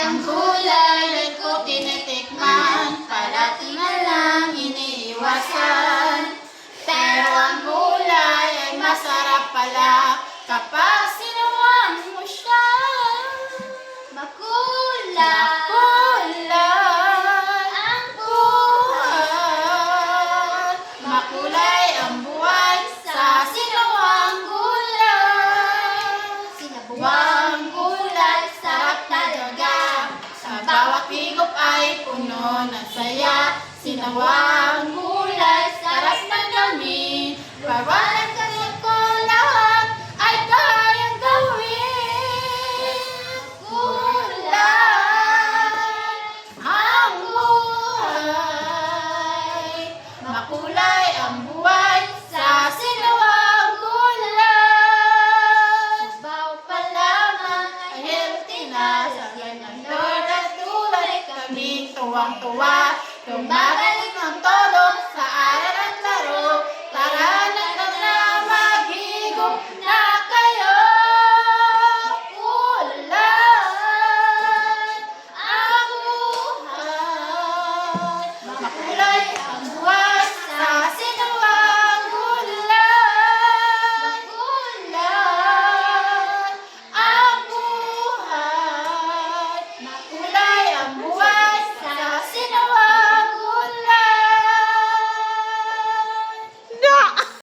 Ang gulay ay ko tinitikman, palati na lang iniiwasan. Pero ang gulay ay masarap pala kapag sinuwang mo siya. Makulay Makulay ang buhay. makulay ang buhay sa sinuwang gulay. Sinabuang gulay, sarap talaga. Sa bawat higop ay puno ng saya. Sinawang gulay, sarap na gamin. Pawalan kasi ko lahat ay kayang gawin. Gulay ang buhay. Makulay ang buhay sa sinawang gulay. Sabaw Pa lamang ay healthy na. Sa ganang Lord at tulad kaming tuwang-tuwa. Tumagal